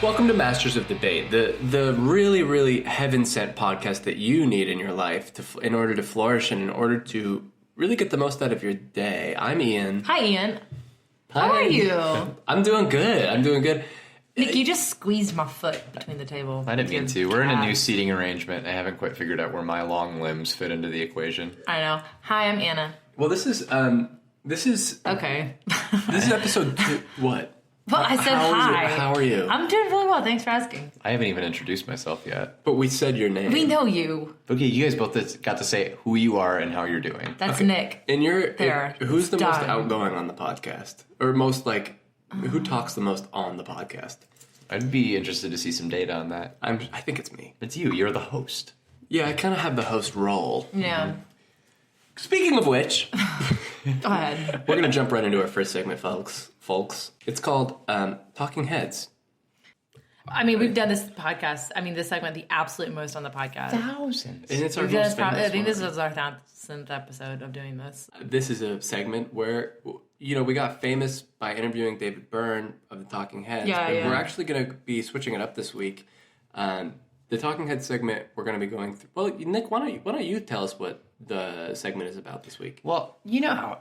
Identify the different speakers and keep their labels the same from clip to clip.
Speaker 1: Welcome to Masters of Debate, the really, really heaven-sent podcast that you need in your life in order to flourish and in order to really get the most out of your day. I'm Ian.
Speaker 2: Hi, Ian.
Speaker 1: Hi.
Speaker 2: How are you?
Speaker 1: I'm doing good.
Speaker 2: Nick, you just squeezed my foot between the table.
Speaker 3: I didn't mean to. We're in a new seating arrangement. I haven't quite figured out where my long limbs fit into the equation.
Speaker 2: I know. Hi, I'm Anna.
Speaker 1: Well, this is
Speaker 2: Okay.
Speaker 1: This is episode 2. What?
Speaker 2: Well, I said hi.
Speaker 1: How are you?
Speaker 2: I'm doing really well. Thanks for asking.
Speaker 3: I haven't even introduced myself yet.
Speaker 1: But we said your name.
Speaker 2: We know you.
Speaker 3: Okay, you guys both got to say who you are and how you're doing.
Speaker 2: That's Nick.
Speaker 1: And who's the
Speaker 2: Done.
Speaker 1: most outgoing on the podcast? Or most who talks the most on the podcast?
Speaker 3: I'd be interested to see some data on that.
Speaker 1: I think it's me.
Speaker 3: It's you. You're the host.
Speaker 1: Yeah, I kind of have the host role.
Speaker 2: Yeah.
Speaker 1: Speaking of which,
Speaker 2: Go ahead.
Speaker 1: we're going to jump right into our first segment, folks. It's called Talking Heads.
Speaker 2: I mean, we've done this segment the absolute most on the podcast.
Speaker 3: Thousands.
Speaker 1: And it's our
Speaker 2: We've done
Speaker 1: most
Speaker 2: this
Speaker 1: famous
Speaker 2: I think this
Speaker 1: one.
Speaker 2: is our 1000th episode of doing this.
Speaker 1: This is a segment where, we got famous by interviewing David Byrne of the Talking Heads.
Speaker 2: Yeah,
Speaker 1: but
Speaker 2: yeah.
Speaker 1: we're actually going to be switching it up this week. The Talking Heads segment, we're going to be going through... Well, Nick, why don't you tell us what the segment is about this week?
Speaker 3: Well, you know how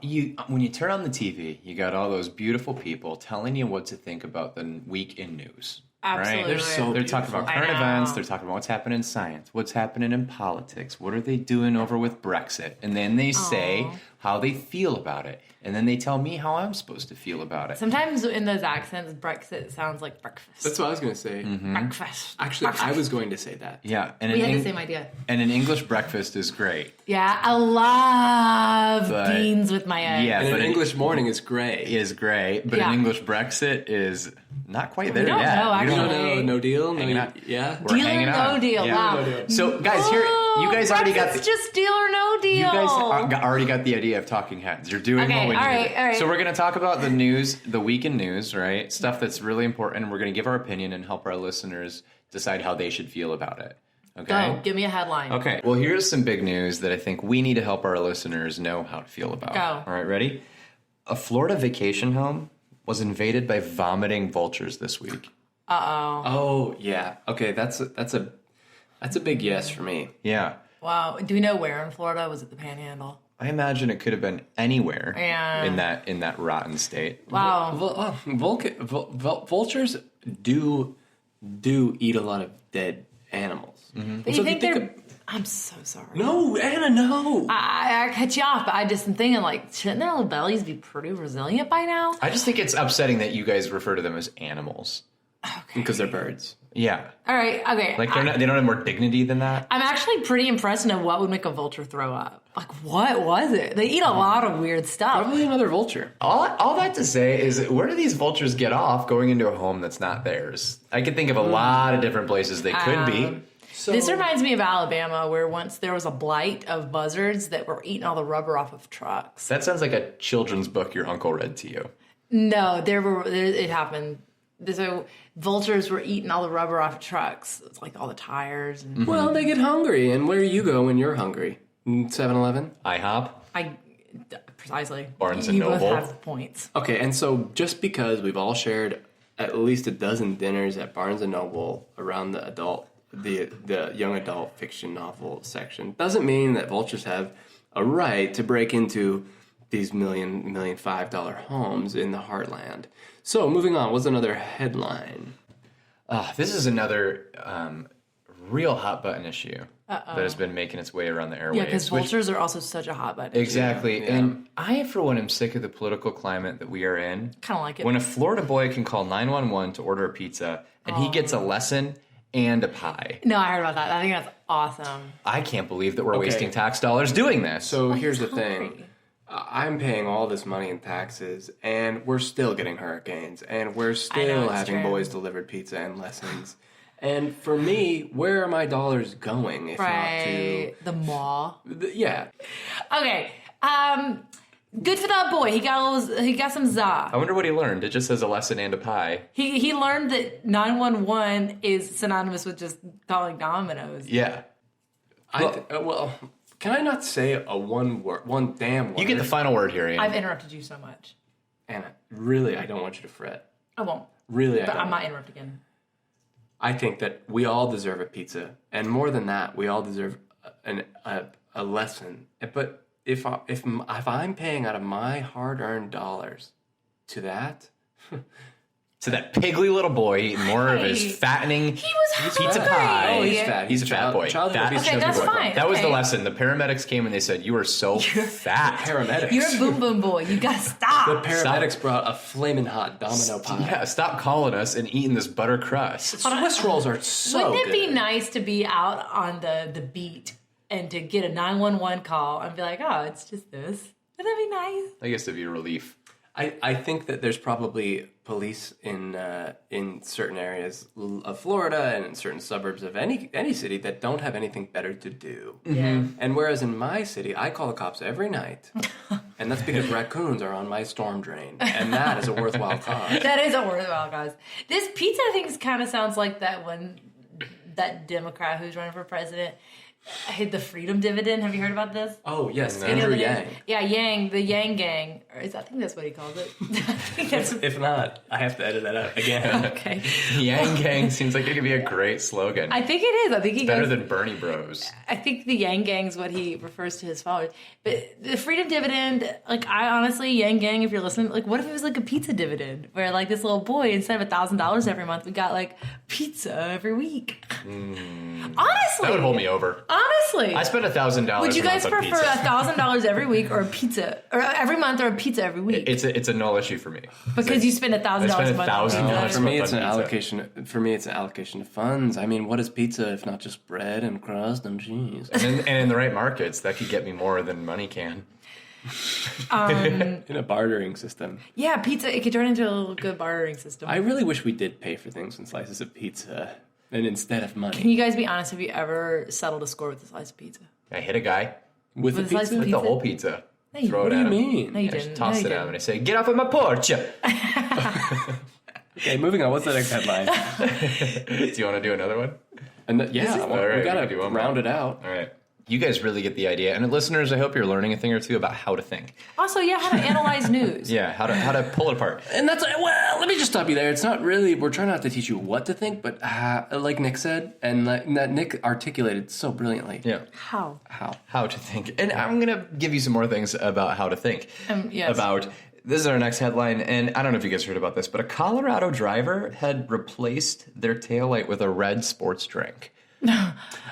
Speaker 3: when you turn on the TV, you got all those beautiful people telling you what to think about the week in news.
Speaker 2: Absolutely.
Speaker 3: Right? They're talking about current
Speaker 2: I know.
Speaker 3: events. They're talking about what's happening in science, what's happening in politics, what are they doing over with Brexit, and then they say how they feel about it, and then they tell me how I'm supposed to feel about it.
Speaker 2: Sometimes in those accents, Brexit sounds like breakfast.
Speaker 1: That's what I was going to say.
Speaker 2: Breakfast.
Speaker 1: Actually, I was going to say that.
Speaker 3: Yeah, and
Speaker 2: We had the same idea.
Speaker 3: And an English breakfast is great.
Speaker 2: Yeah, I love
Speaker 3: But-
Speaker 2: beans with my eggs.
Speaker 3: Yeah,
Speaker 1: And
Speaker 3: but
Speaker 1: an English morning is gray.
Speaker 3: is great, but
Speaker 2: Yeah.
Speaker 3: an English Brexit is not quite there
Speaker 2: don't
Speaker 3: yet.
Speaker 2: know,
Speaker 3: We
Speaker 2: actually.
Speaker 1: No, no deal?
Speaker 3: Hanging
Speaker 1: No,
Speaker 3: out.
Speaker 1: yeah?
Speaker 3: We're
Speaker 2: Deal
Speaker 3: hanging
Speaker 2: or
Speaker 3: out.
Speaker 2: no deal?
Speaker 3: Yeah.
Speaker 2: Wow.
Speaker 1: No deal.
Speaker 3: So, guys, here you guys already got
Speaker 2: Brexit's just deal or no deal.
Speaker 3: you guys already got the idea of talking heads. You're doing
Speaker 2: Okay,
Speaker 3: what we
Speaker 2: all
Speaker 3: needed.
Speaker 2: right.
Speaker 3: So we're going to talk about the news, the week in news, right? Stuff that's really important. We're going to give our opinion and help our listeners decide how they should feel about it. Okay.
Speaker 2: Go. Give me a headline.
Speaker 3: Okay. Well, here's some big news that I think we need to help our listeners know how to feel about.
Speaker 2: Go.
Speaker 3: All right, ready? A Florida vacation home was invaded by vomiting vultures this week.
Speaker 2: Uh-oh.
Speaker 1: Oh, yeah. Okay, that's a big yes for me.
Speaker 3: Yeah.
Speaker 2: Wow. Do we know where in Florida? Was it the Panhandle?
Speaker 3: I imagine it could have been anywhere
Speaker 2: Yeah.
Speaker 3: in that rotten state.
Speaker 2: Wow.
Speaker 1: Vultures do eat a lot of dead animals.
Speaker 2: But
Speaker 1: So
Speaker 2: you
Speaker 1: if
Speaker 2: think
Speaker 1: you
Speaker 2: they're... I'm so sorry.
Speaker 1: No, Anna, no.
Speaker 2: I cut you off, but I just am thinking, shouldn't their little bellies be pretty resilient by now?
Speaker 3: I just think it's upsetting that you guys refer to them as animals.
Speaker 1: Because they're birds.
Speaker 3: Yeah.
Speaker 2: All right. Okay.
Speaker 3: Like they don't have more dignity than that.
Speaker 2: I'm actually pretty impressed to know what would make a vulture throw up. What was it? They eat a lot of weird stuff.
Speaker 1: Probably another vulture.
Speaker 3: All that to say is, where do these vultures get off going into a home that's not theirs? I could think of a lot of different places they could be.
Speaker 1: So,
Speaker 2: This reminds me of Alabama, where once there was a blight of buzzards that were eating all the rubber off of trucks.
Speaker 3: That sounds like a children's book your uncle read to you.
Speaker 2: No, it happened. So vultures were eating all the rubber off trucks. It's like all the tires. And
Speaker 1: well, they get hungry. And where do you go when you're hungry? 7-Eleven?
Speaker 3: IHOP.
Speaker 2: Precisely.
Speaker 3: Barnes
Speaker 2: you
Speaker 3: and Noble.
Speaker 2: both have points.
Speaker 1: Okay, and so just because we've all shared at least a dozen dinners at Barnes and Noble around the young adult fiction novel section doesn't mean that vultures have a right to break into these $1.5 homes in the heartland. So moving on, what's another headline?
Speaker 3: This is another real hot button issue that has been making its way around the airwaves.
Speaker 2: Yeah, because vultures are also such a hot button.
Speaker 3: Exactly.
Speaker 1: Yeah.
Speaker 3: And I, for one, am sick of the political climate that we are in.
Speaker 2: Kind of like it.
Speaker 3: When a Florida boy can call 911 to order a pizza and he gets a lesson and a pie.
Speaker 2: No, I heard about that. I think that's awesome.
Speaker 3: I can't believe that we're wasting tax dollars doing this.
Speaker 1: So here's the
Speaker 2: he's
Speaker 1: thing.
Speaker 2: hungry.
Speaker 1: I'm paying all this money in taxes, and we're still getting hurricanes, and we're
Speaker 2: it's
Speaker 1: still having
Speaker 2: true.
Speaker 1: boys delivered pizza and lessons. And for me, where are my dollars going if
Speaker 2: Right. The mall.
Speaker 1: not to... Yeah.
Speaker 2: Okay. Good for that boy. He got some za.
Speaker 3: I wonder what he learned. It just says a lesson and a pie.
Speaker 2: He learned that 911 is synonymous with just calling Domino's.
Speaker 3: Yeah.
Speaker 1: Well, can I not say one damn word?
Speaker 3: You get the final word here, Ian.
Speaker 2: I've interrupted you so much.
Speaker 1: Anna, really, I don't want you to fret.
Speaker 2: I won't.
Speaker 1: Really, I
Speaker 2: But
Speaker 1: don't.
Speaker 2: I might interrupt again.
Speaker 1: I think that we all deserve a pizza, and more than that, we all deserve a lesson. But if I'm paying out of my hard-earned dollars to that.
Speaker 3: To that piggly little boy eating more of his fattening pizza pie.
Speaker 1: Oh, he's fat.
Speaker 3: He's a fat boy.
Speaker 2: Okay, that's fine.
Speaker 3: That was the lesson. The paramedics came and they said, "You are so fat."
Speaker 1: Paramedics.
Speaker 2: You're a boom boom boy. You gotta stop.
Speaker 1: The paramedics brought a flaming hot domino pie.
Speaker 3: Yeah, stop calling us and eating this butter crust.
Speaker 1: Swiss rolls are so
Speaker 2: Wouldn't it be
Speaker 1: good.
Speaker 2: nice to be out on the beat and to get a 911 call and be like, oh, it's just this? Would that be nice?
Speaker 3: I guess it'd be a relief.
Speaker 1: I think that there's probably police in certain areas of Florida and in certain suburbs of any city that don't have anything better to do.
Speaker 2: Yeah.
Speaker 1: And whereas in my city, I call the cops every night, and that's because raccoons are on my storm drain, and that is a worthwhile cause.
Speaker 2: That is a worthwhile cause. This pizza thing kind of sounds like that Democrat who's running for president hit the freedom dividend. Have you heard about this?
Speaker 1: Oh yes,
Speaker 3: No.
Speaker 1: Andrew Yang.
Speaker 2: Yeah, Yang, the Yang gang. Or I think that's what he calls it. I think that's
Speaker 1: If not, I have to edit that out again.
Speaker 2: okay.
Speaker 3: Yang Gang seems like it could be a great slogan.
Speaker 2: I think it is. I think he
Speaker 3: Better
Speaker 2: goes,
Speaker 3: than Bernie Bros.
Speaker 2: I think the Yang Gang's what he refers to his followers. But the freedom dividend, like I honestly, Yang Gang, if you're listening, like what if it was like a pizza dividend where like this little boy, instead of $1,000 every month, we got like pizza every week. Honestly,
Speaker 3: That would hold me over.
Speaker 2: Honestly,
Speaker 3: I spent $1,000.
Speaker 2: would you guys
Speaker 3: on
Speaker 2: prefer
Speaker 3: pizza.
Speaker 2: $1,000 every week or a pizza, or every month or a pizza every week?
Speaker 3: It's a null issue for me.
Speaker 2: Because you spend $1,000
Speaker 3: I
Speaker 2: a
Speaker 3: spend
Speaker 2: month.
Speaker 3: $1,000
Speaker 1: For me, it's
Speaker 3: on
Speaker 1: an
Speaker 3: pizza.
Speaker 1: allocation. For me, it's an allocation of funds. I mean, what is pizza if not just bread and crust and cheese?
Speaker 3: And in the right markets, that could get me more than money can.
Speaker 1: In a bartering system.
Speaker 2: Yeah, pizza. It could turn into a little good bartering system.
Speaker 1: I really wish we did pay for things in slices of pizza, and instead of
Speaker 2: Can
Speaker 1: money.
Speaker 2: you guys be honest? Have you ever settled a score with a slice of pizza?
Speaker 3: I hit a guy
Speaker 1: With a
Speaker 2: With a slice
Speaker 1: pizza?
Speaker 2: of
Speaker 3: with the whole pizza.
Speaker 2: No, you
Speaker 3: Throw it
Speaker 1: What do
Speaker 3: at
Speaker 1: you
Speaker 3: him.
Speaker 1: mean?
Speaker 2: No, you
Speaker 3: I just
Speaker 2: didn't.
Speaker 3: toss
Speaker 2: No,
Speaker 3: it
Speaker 2: you
Speaker 3: at him
Speaker 2: didn't.
Speaker 3: and I say, "Get off of my porch."
Speaker 1: Okay, moving on. What's the next headline?
Speaker 3: Do you want to do another one?
Speaker 1: And yeah,
Speaker 3: All right,
Speaker 1: we
Speaker 3: we
Speaker 1: gotta
Speaker 3: can do one
Speaker 1: round
Speaker 3: more.
Speaker 1: it out.
Speaker 3: All right. You guys really get the idea. And listeners, I hope you're learning a thing or two about how to think.
Speaker 2: Also, yeah, how to analyze news.
Speaker 3: Yeah, how to pull it apart.
Speaker 1: And that's, well, let me just stop you there. It's not really, we're trying not to teach you what to think, but like Nick said, and like that Nick articulated so brilliantly.
Speaker 3: Yeah.
Speaker 2: How?
Speaker 3: How to think. And I'm going to give you some more things about how to think.
Speaker 2: Yes.
Speaker 3: This is our next headline, and I don't know if you guys heard about this, but a Colorado driver had replaced their taillight with a red sports drink.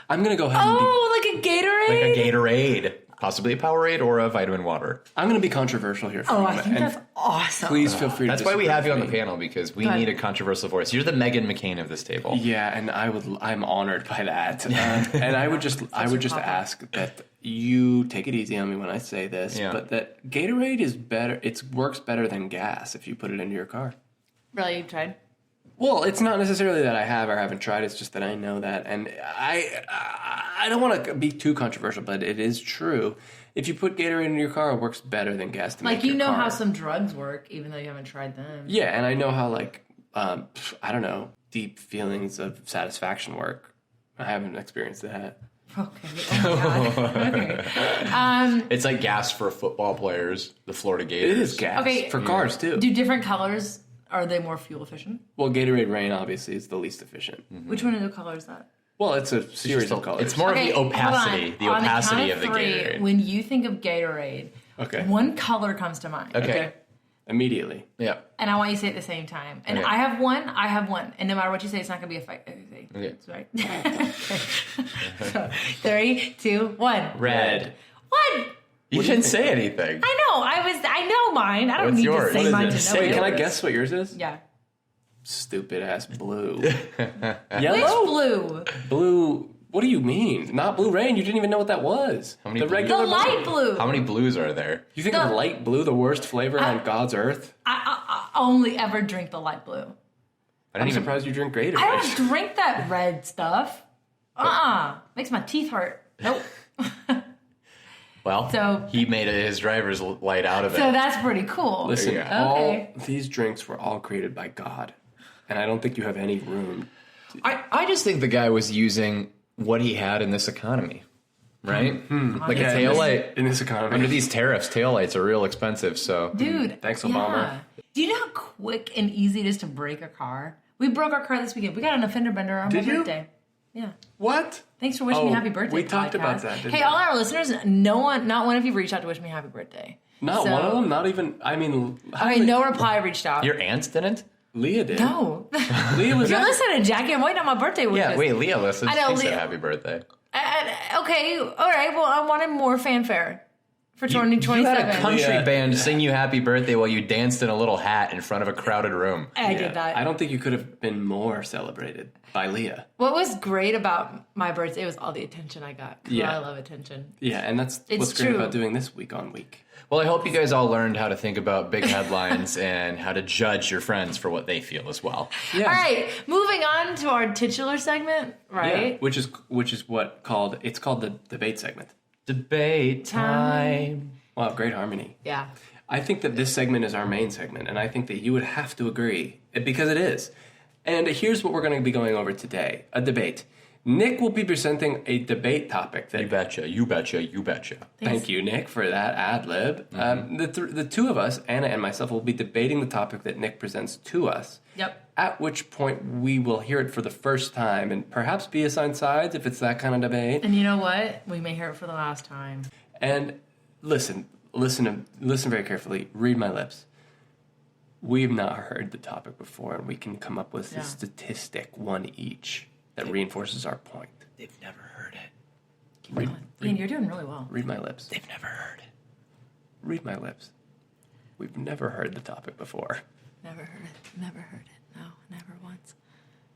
Speaker 1: I'm going to go ahead and
Speaker 2: Oh, like a Gatorade?
Speaker 3: Like a Gatorade, possibly a Powerade or a vitamin water.
Speaker 1: I'm going to be controversial here for a
Speaker 2: Oh, I
Speaker 1: moment.
Speaker 2: think
Speaker 1: and
Speaker 2: that's awesome.
Speaker 1: please feel free to
Speaker 3: That's why we
Speaker 1: disagree
Speaker 3: have you on
Speaker 1: with
Speaker 3: the
Speaker 1: me.
Speaker 3: panel, because we
Speaker 2: Go ahead.
Speaker 3: need a controversial voice. You're the Meghan McCain of this table.
Speaker 1: Yeah, and I'm honored by that. And I would just
Speaker 2: papa.
Speaker 1: ask that you take it easy on me when I say this,
Speaker 3: Yeah.
Speaker 1: but that Gatorade is better. It works better than gas if you put it into your car.
Speaker 2: Really, you tried?
Speaker 1: Well, it's not necessarily that I have or haven't tried. It's just that I know that, and I don't want to be too controversial, but it is true. If you put Gatorade in your car, it works better than gas to
Speaker 2: Like,
Speaker 1: make
Speaker 2: you
Speaker 1: your
Speaker 2: know
Speaker 1: car.
Speaker 2: how some drugs work, even though you haven't tried them.
Speaker 1: Yeah, and I know how I don't know, deep feelings of satisfaction work. I haven't experienced that.
Speaker 2: Okay. Oh, God. Okay.
Speaker 3: It's like gas for football players, the Florida Gators.
Speaker 1: It is gas
Speaker 2: Okay.
Speaker 1: for cars too.
Speaker 2: Do different colors, are they more fuel efficient?
Speaker 1: Well, Gatorade Rain obviously is the least efficient.
Speaker 2: Which one of the colors is that?
Speaker 1: Well, it's a series of colors.
Speaker 3: It's more of the
Speaker 2: hold
Speaker 3: opacity.
Speaker 2: on.
Speaker 3: The
Speaker 2: On
Speaker 3: opacity
Speaker 2: count
Speaker 3: of the
Speaker 2: three,
Speaker 3: Gatorade.
Speaker 2: When you think of Gatorade,
Speaker 1: Okay.
Speaker 2: one color comes to mind.
Speaker 3: Okay.
Speaker 1: Immediately.
Speaker 3: Yeah.
Speaker 2: And I want you to say it at the same time. And
Speaker 3: Okay.
Speaker 2: I have one. And no matter what you say, it's not going to be a fight. Okay.
Speaker 3: Okay.
Speaker 2: That's right. Okay. So, 3, 2, 1.
Speaker 3: Red.
Speaker 2: What?
Speaker 3: You didn't say anything.
Speaker 2: I know mine. I don't
Speaker 3: What's
Speaker 2: need
Speaker 3: yours?
Speaker 2: to
Speaker 3: What
Speaker 2: say
Speaker 3: is
Speaker 2: mine
Speaker 3: it?
Speaker 2: to know
Speaker 1: Wait,
Speaker 2: it.
Speaker 1: can I guess what yours is?
Speaker 2: Yeah.
Speaker 1: Stupid ass blue.
Speaker 2: Which
Speaker 1: Yellow?
Speaker 2: blue?
Speaker 1: Blue. What do you mean? Not Blue Rain. You didn't even know what that was.
Speaker 3: How many
Speaker 1: the
Speaker 3: blues?
Speaker 1: regular
Speaker 2: The light blue.
Speaker 3: How many blues are there?
Speaker 1: You think
Speaker 2: The-
Speaker 1: of light blue, the worst flavor on God's earth?
Speaker 2: I only ever drink the light blue.
Speaker 3: I
Speaker 1: I'm
Speaker 3: didn't even.
Speaker 1: surprised you drink Gatorade.
Speaker 2: I don't drink that red stuff. Makes my teeth hurt. Nope.
Speaker 3: Well,
Speaker 2: So-
Speaker 3: he made his driver's light out of it.
Speaker 2: So that's pretty cool.
Speaker 1: Listen,
Speaker 3: There you go.
Speaker 1: all
Speaker 2: Okay.
Speaker 1: these drinks were all created by God. And I don't think you have any room.
Speaker 3: I just think the guy was using what he had in this economy, right? Like a tail light.
Speaker 1: In this economy.
Speaker 3: Under these tariffs, taillights are real expensive. So
Speaker 2: Dude.
Speaker 1: Thanks, Obama.
Speaker 2: Yeah. Do you know how quick and easy it is to break a car We broke our car this weekend. We got an offender bender on
Speaker 1: Did
Speaker 2: my
Speaker 1: you?
Speaker 2: birthday. Yeah.
Speaker 1: What?
Speaker 2: Thanks for wishing me happy birthday.
Speaker 1: We talked
Speaker 2: podcast.
Speaker 1: about that, didn't
Speaker 2: Hey,
Speaker 1: we?
Speaker 2: all our listeners, not one of you reached out to wish me happy birthday.
Speaker 1: Not
Speaker 2: So-
Speaker 1: one of them? Not even, I mean...
Speaker 2: Okay, no reply reached out.
Speaker 3: Your aunts didn't?
Speaker 1: Leah did.
Speaker 2: No.
Speaker 1: Leah was
Speaker 2: You're
Speaker 1: at-
Speaker 2: listening, Jackie. I'm waiting on my birthday wishes.
Speaker 3: Yeah, wait, Leah listens.
Speaker 2: I know,
Speaker 3: She said
Speaker 2: Leah-
Speaker 3: happy birthday.
Speaker 2: Okay, all right. Well, I wanted more fanfare for 2027.
Speaker 3: You had a country
Speaker 1: Yeah.
Speaker 3: band sing you happy birthday while you danced in a little hat in front of a crowded room.
Speaker 2: I
Speaker 1: Yeah.
Speaker 2: did that.
Speaker 1: I don't think you could have been more celebrated by Leah.
Speaker 2: What was great about my birthday was all the attention I got. 'Cause
Speaker 1: Yeah.
Speaker 2: I love attention.
Speaker 1: Yeah, and that's
Speaker 2: It's
Speaker 1: what's great
Speaker 2: true.
Speaker 1: about doing this week on week.
Speaker 3: Well, I hope you guys all learned how to think about big headlines and how to judge your friends for what they feel as well.
Speaker 1: Yeah.
Speaker 2: All right, moving on to our titular segment,
Speaker 1: Yeah,
Speaker 2: right?
Speaker 1: which is it's called the debate segment.
Speaker 3: Debate time.
Speaker 1: Wow, great harmony.
Speaker 2: Yeah.
Speaker 1: I think that this segment is our main segment, and I think that you would have to agree, because it is. And here's what we're going to be going over today, a debate. Nick will be presenting a debate topic that...
Speaker 3: You betcha, you betcha, you betcha.
Speaker 1: Thank you, Nick, for that ad lib. The two of us, Anna and myself, will be debating the topic that Nick presents to us.
Speaker 2: Yep.
Speaker 1: At which point we will hear it for the first time and perhaps be assigned sides if it's that kind of debate.
Speaker 2: And you know what? We may hear it for the last time.
Speaker 1: And listen very carefully. Read my lips. We've not heard the topic before, and we can come up with a statistic, one each, that reinforces our point.
Speaker 3: They've never heard it.
Speaker 1: Read,
Speaker 2: Ian, you're doing really well.
Speaker 1: read my lips.
Speaker 3: They've never heard it.
Speaker 1: Read my lips. We've never heard the topic before.
Speaker 2: Never heard it. Never heard it. No, never once.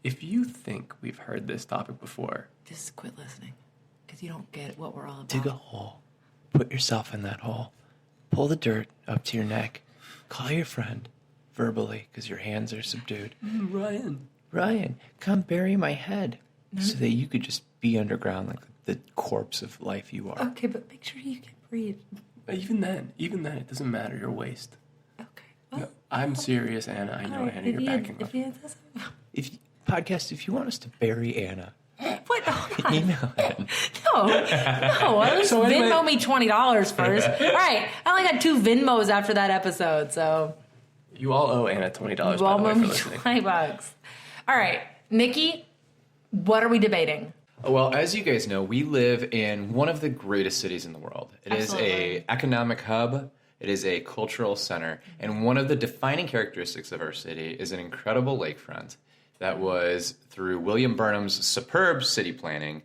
Speaker 1: If you think we've heard this topic before,
Speaker 2: Just quit listening. Because you don't get what we're all about.
Speaker 3: Dig a hole. Put yourself in that hole. Pull the dirt up to your neck. Call your friend verbally because your hands are subdued. Ryan, come bury my head so that you could just be underground like the corpse of life you are.
Speaker 2: Okay, but make sure you can breathe.
Speaker 1: even then, it doesn't matter your waist.
Speaker 2: Okay. Well,
Speaker 1: I'm serious, Anna. I know,
Speaker 2: all right,
Speaker 1: Anna, you're backing up.
Speaker 2: if Ian says so.
Speaker 3: If you want us to bury Anna,
Speaker 2: What? Hold on.
Speaker 3: email it.
Speaker 2: No. At least
Speaker 1: So anyway-
Speaker 2: Venmo me $20 first. All right. I only got 2 Venmos after that episode, so
Speaker 1: You all owe Anna $20, by the
Speaker 2: Venmo
Speaker 1: way, for
Speaker 2: me
Speaker 1: listening.
Speaker 2: $20. All right, Nikki, what are we debating?
Speaker 3: Well, as you guys know, we live in one of the greatest cities in the world. It is
Speaker 2: Absolutely.
Speaker 3: an economic hub. It is a cultural center. And one of the defining characteristics of our city is an incredible lakefront that was, through William Burnham's superb city planning,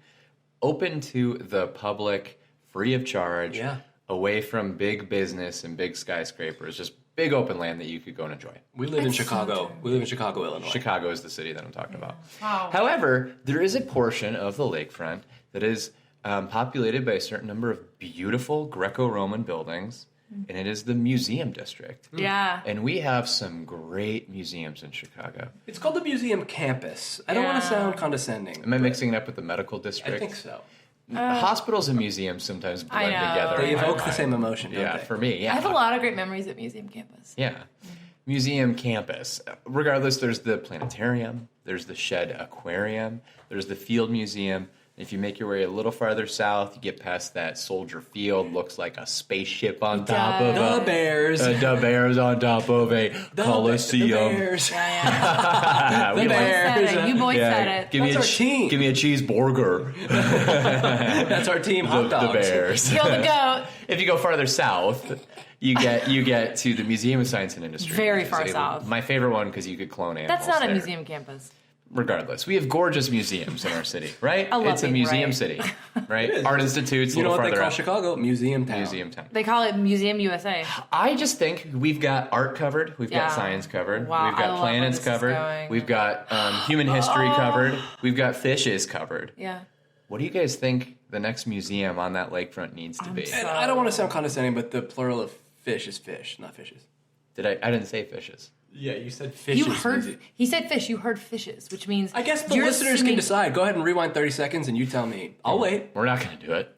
Speaker 3: open to the public, free of charge,
Speaker 1: Yeah.
Speaker 3: away from big business and big skyscrapers, just big open land that you could go and enjoy.
Speaker 1: We live in
Speaker 2: That's so
Speaker 1: Chicago.
Speaker 2: true.
Speaker 1: We live in Chicago, Illinois.
Speaker 3: Chicago is the city that I'm talking about.
Speaker 2: Wow.
Speaker 3: However, there is a portion of the lakefront that is populated by a certain number of beautiful Greco-Roman buildings, and it is the museum district.
Speaker 2: Yeah.
Speaker 3: And we have some great museums in Chicago.
Speaker 1: It's called the Museum Campus. I don't want to
Speaker 2: Yeah.
Speaker 1: sound condescending.
Speaker 3: Am I mixing it up with the medical
Speaker 1: I
Speaker 3: district?
Speaker 1: think so.
Speaker 3: Hospitals and museums sometimes blend
Speaker 2: know.
Speaker 3: together.
Speaker 1: They
Speaker 3: in my
Speaker 1: evoke the
Speaker 3: mind.
Speaker 1: same emotion, don't
Speaker 3: Yeah,
Speaker 1: they?
Speaker 3: for me, yeah.
Speaker 2: I have a lot of great memories at Museum Campus.
Speaker 3: Yeah. Museum campus. Regardless, there's the planetarium, there's the Shed Aquarium, there's the Field Museum. If you make your way a little farther south, you get past that Soldier Field, looks like a spaceship on top of
Speaker 1: The
Speaker 3: a...
Speaker 1: Bears.
Speaker 3: The Bears on top of a
Speaker 1: The
Speaker 3: Coliseum.
Speaker 1: Bears.
Speaker 2: Yeah,
Speaker 3: We
Speaker 1: The
Speaker 3: like-
Speaker 1: Bears.
Speaker 2: yeah. You boys said it.
Speaker 3: Give me
Speaker 1: That's
Speaker 3: a
Speaker 1: our team.
Speaker 3: Give me a cheeseburger.
Speaker 1: That's our team, hot
Speaker 3: The
Speaker 1: dogs.
Speaker 3: Bears.
Speaker 2: Kill the goat.
Speaker 3: If you go farther south, you get to the Museum of Science and Industry.
Speaker 2: Very
Speaker 3: which is
Speaker 2: far south.
Speaker 3: My favorite one because you could clone animals.
Speaker 2: That's not a
Speaker 3: there.
Speaker 2: museum campus.
Speaker 3: Regardless, we have gorgeous museums in our city, right?
Speaker 2: I love
Speaker 3: It's a
Speaker 2: being
Speaker 3: museum
Speaker 2: right.
Speaker 3: city, right? Art institutes, a
Speaker 1: You know
Speaker 3: little
Speaker 1: what they
Speaker 3: farther
Speaker 1: call
Speaker 3: out.
Speaker 1: Chicago? Museum Town.
Speaker 3: Museum town.
Speaker 2: They call it Museum USA.
Speaker 3: I just think we've got art covered, we've
Speaker 2: Yeah.
Speaker 3: got science covered,
Speaker 2: Wow,
Speaker 3: we've
Speaker 2: I
Speaker 3: got
Speaker 2: love
Speaker 3: planets
Speaker 2: where this is
Speaker 3: covered,
Speaker 2: going.
Speaker 3: we've got human history covered, we've got fishes covered.
Speaker 2: Yeah.
Speaker 3: What do you guys think the next museum on that lakefront needs to be?
Speaker 1: And I don't want to sound condescending, but the plural of fish is fish, not fishes.
Speaker 3: I didn't say fishes.
Speaker 1: Yeah, you said fishes.
Speaker 2: You heard. He said fish. You heard fishes, which means
Speaker 1: I guess the
Speaker 2: you're
Speaker 1: listeners
Speaker 2: assuming-
Speaker 1: can decide. Go ahead and rewind 30 seconds and you tell me. I'll wait.
Speaker 3: We're not going to do it.